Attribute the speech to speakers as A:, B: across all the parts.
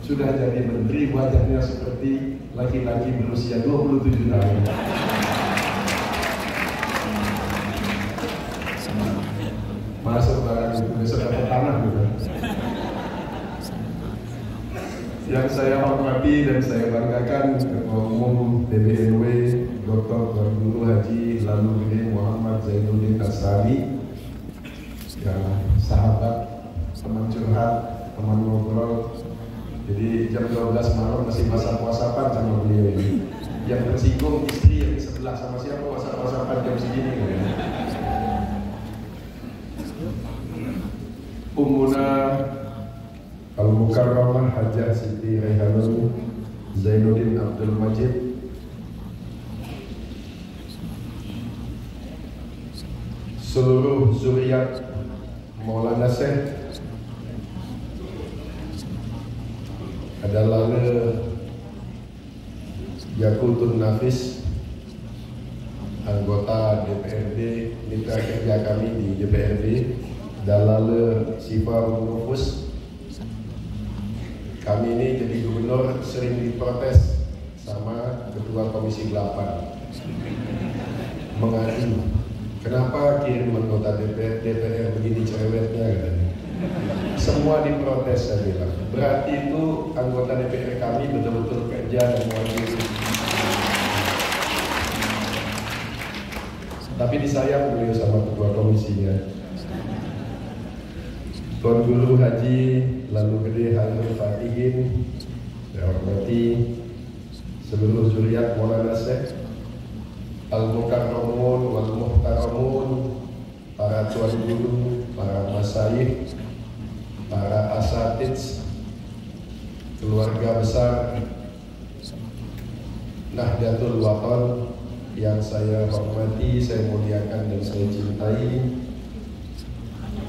A: sudah jadi menteri, wajahnya seperti laki-laki berusia 27 tahun. Masuk barang itu besok dapat tanah gitu. Yang saya hormati dan saya banggakan Ketua Umum PBNW Dr. Tuan Guru Haji Lalu Gede Muhammad Zainuddin Asrani, yang sahabat, teman curhat, teman ngobrol. Jadi jam 12 malam masih whatsapp-whatsappan sama beliau ini. Yang tersinggung istri yang di sebelah, sama siapa whatsapp-whatsappan jam segini kan? Ummuna Al-Mukarramah Hajah Siti Raihanun Zainuddin Abdul Majid, seluruh zuriat Maulana Syekh, adalah Yakutun Nafis, anggota DPRD, mitra kerja kami di DPRD, Dalal Sifar Nufus. Kami ini jadi gubernur sering diprotes sama Ketua Komisi 8. Mengadu, kenapa kirim anggota DPR begini cerewetnya katanya. Semua diprotes, saya bilang. Berarti itu anggota DPR kami betul-betul kerja dan mewakili. Tapi disayang beliau sama Ketua Komisinya. Tuan Guru Haji Lalu Gede Halil Fatihin, saya hormati seluruh zuriat Maulana Syekh, Al-Mukarramun wal Muhtaramun, para tuan guru, para masyayikh, para asatidz, keluarga besar Nahdlatul Wathon yang saya hormati, saya muliakan dan saya cintai,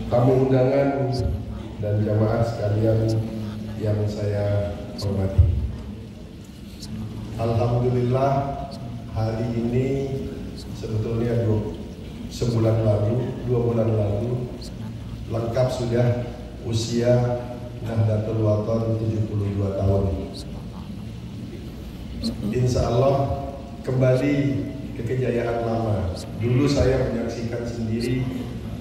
A: tamu undangan dan jamaah sekalian yang saya hormati. Alhamdulillah, hari ini sebetulnya 2 bulan lalu lengkap sudah usia Nahdlatul Wathon 72 tahun. Insya Allah kembali ke kejayaan lama. Dulu saya menyaksikan sendiri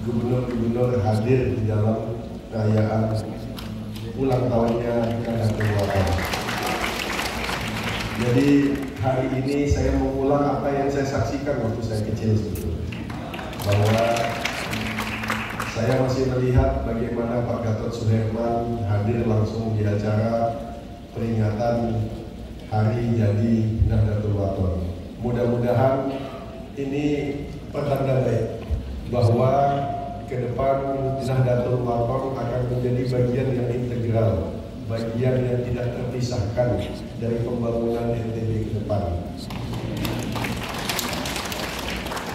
A: gubernur-gubernur hadir di dalam perayaan ulang tahunnya Nahdlatul Wathon. Jadi hari ini saya mengulang apa yang saya saksikan waktu saya kecil sebetulnya. Bahwa saya masih melihat bagaimana Pak Gatot Suherman hadir langsung di acara peringatan hari jadi Nahdlatul Wathon. Mudah-mudahan ini pertanda baik bahwa ke depan Nahdlatul Wathon akan menjadi bagian yang integral, bagian yang tidak terpisahkan dari pembangunan NTB ke depan.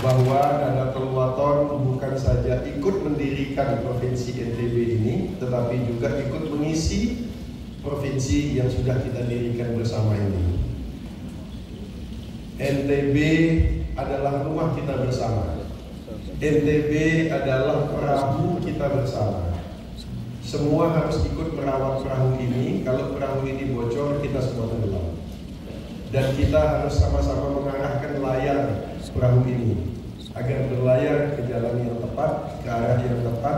A: Bahwa Nahdlatul Wathon bukan saja ikut mendirikan provinsi NTB ini, tetapi juga ikut mengisi provinsi yang sudah kita dirikan bersama ini. NTB adalah rumah kita bersama. NTB adalah perahu kita bersama. Semua harus ikut merawat perahu ini. Kalau perahu ini bocor, kita semua tenggelam. Dan kita harus sama-sama mengarahkan layar perahu ini agar berlayar ke jalan yang tepat, ke arah yang tepat,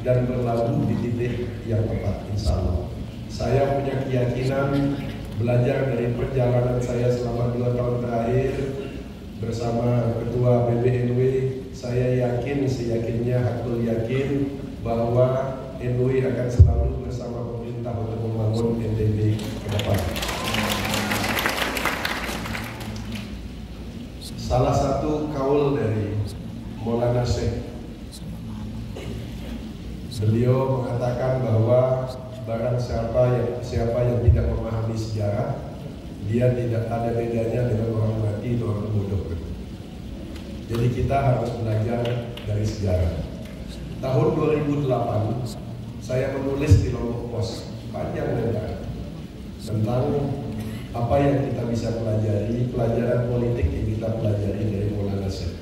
A: dan berlabuh di titik yang tepat, insya Allah. Saya punya keyakinan, belajar dari perjalanan saya selama 2 tahun terakhir bersama Ketua PBNW, saya yakin, seyakinnya hakul yakin bahwa NW akan selalu bersama pemerintah untuk membangun NTB ke depan. Salah satu kaul dari Maulana Syekh, beliau mengatakan bahwa barang siapa yang tidak memahami sejarah, dia tidak ada bedanya dengan orang mati atau orang bodoh. Jadi kita harus belajar dari sejarah. Tahun 2008 saya menulis di Lombok Pos panjang lebar tentang apa yang kita bisa pelajari, pelajaran politik yang kita pelajari dari Maulana Syekh.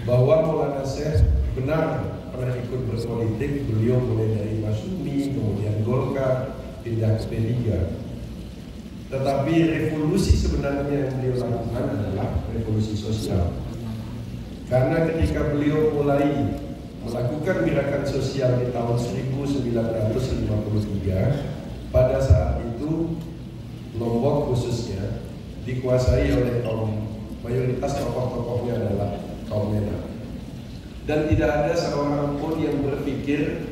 A: Bahwa Maulana Syekh benar pernah ikut berpolitik, beliau mulai dari Masyumi, kemudian Golkar, pindah ke P3. Tetapi revolusi sebenarnya yang beliau lakukan adalah revolusi sosial. Karena ketika beliau mulai melakukan gerakan sosial di tahun 1953, pada saat itu Lombok khususnya dikuasai oleh mayoritas tokoh-tokohnya adalah kaum Menak. Dan tidak ada seorang pun yang berpikir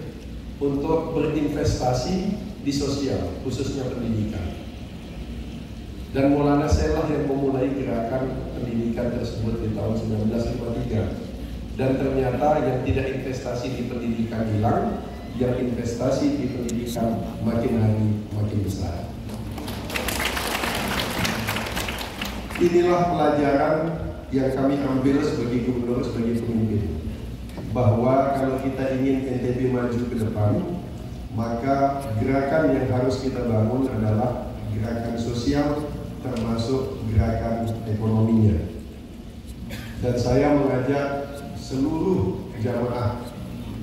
A: untuk berinvestasi di sosial, khususnya pendidikan. Dan Maulana Selah yang memulai gerakan pendidikan tersebut di tahun 1953. Dan ternyata yang tidak investasi di pendidikan hilang, yang investasi di pendidikan makin hari makin besar. Inilah pelajaran yang kami ambil sebagai gubernur, sebagai pemimpin, bahwa kalau kita ingin NTB maju ke depan, maka gerakan yang harus kita bangun adalah gerakan sosial, termasuk gerakan ekonominya. Dan saya mengajak seluruh jamaah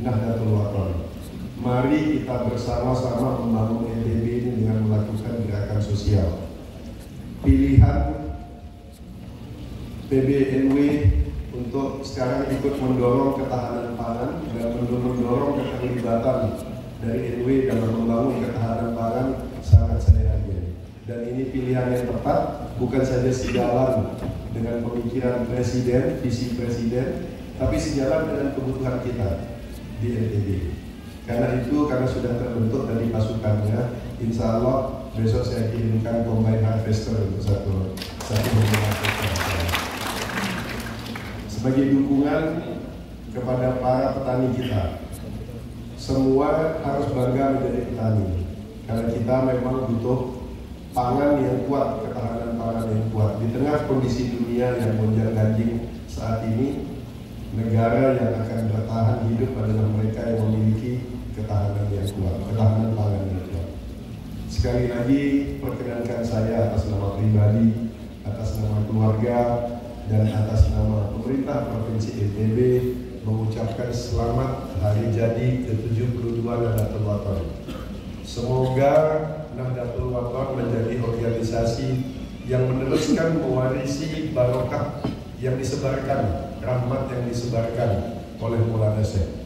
A: Nahdlatul Wathon, mari kita bersama-sama membangun NTB ini dengan melakukan gerakan sosial. Pilihan PBNW untuk sekarang ikut mendorong ketahanan pangan dan mendorong keterlibatan dari NW dalam membangun ketahanan pangan sangat saya hargai. Dan ini pilihan yang tepat, bukan saja sejalan dengan pemikiran presiden, visi presiden, tapi sejalan dengan kebutuhan kita di NTB. Karena itu, karena sudah terbentuk dari pasukannya, insya Allah besok saya kirimkan combine harvester untuk satu sebagai dukungan kepada para petani kita. Semua harus bangga menjadi petani, karena kita memang butuh pangan yang kuat, ketahanan pangan yang kuat. Di tengah kondisi dunia yang gonjang-ganjing saat ini, negara yang akan bertahan hidup adalah mereka yang memiliki ketahanan yang kuat, ketahanan pangan yang kuat. Sekali lagi, perkenankan saya atas nama pribadi, atas nama keluarga, dan atas nama pemerintah Provinsi NTB mengucapkan selamat hari jadi ke-72 Nahdlatul Wathon. Semoga Nahdlatul Wathon menjadi organisasi yang meneruskan mewarisi barokah yang disebarkan, rahmat yang disebarkan oleh Maulana Syekh.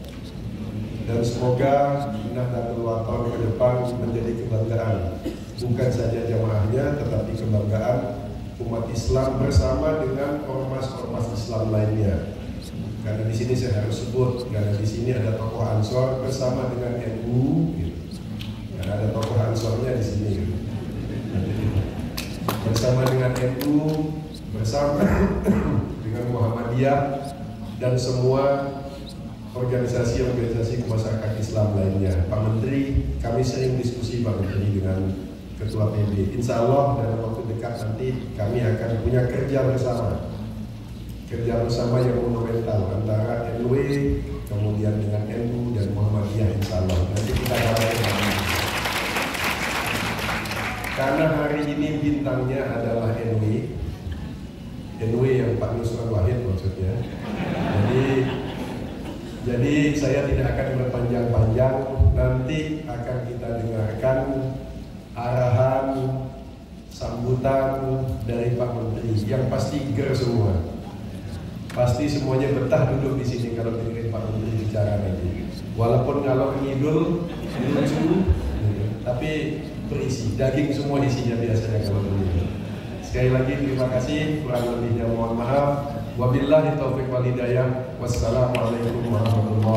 A: Dan semoga Nahdlatul Wathon ke depan menjadi kebanggaan bukan saja jamaahnya, tetapi kebanggaan umat Islam bersama dengan ormas-ormas Islam lainnya. Karena di sini saya harus sebut, karena di sini ada tokoh Ansor bersama dengan NU, gitu. Karena ada tokoh Ansornya di sini, gitu. Bersama dengan NU, bersama dengan Muhammadiyah dan semua organisasi-organisasi masyarakat Islam lainnya. Pak Menteri, kami sering diskusi Pak Menteri dengan Ketua PB. Insya Allah dalam waktu dekat nanti kami akan punya kerja bersama yang monumental antara NW, kemudian dengan NU dan Muhammadiyah. Insya Allah nanti kita akan. Karena hari ini bintangnya adalah NW yang Pak Nusron Wahid maksudnya. Jadi saya tidak akan berpanjang-panjang, nanti akan kita dengarkan arahan sambutan dari Pak Menteri yang pasti ger semua. Pasti semuanya betah duduk di sini kalau dengerin Pak Menteri bicara nanti. Walaupun kalau ngidul lucu, tapi berisi, daging semua isinya biasanya kalau begini. Sekali lagi terima kasih, kurang lebihnya mohon maaf. Wabillahi taufiq wal hidayah. Wassalamualaikum warahmatullahi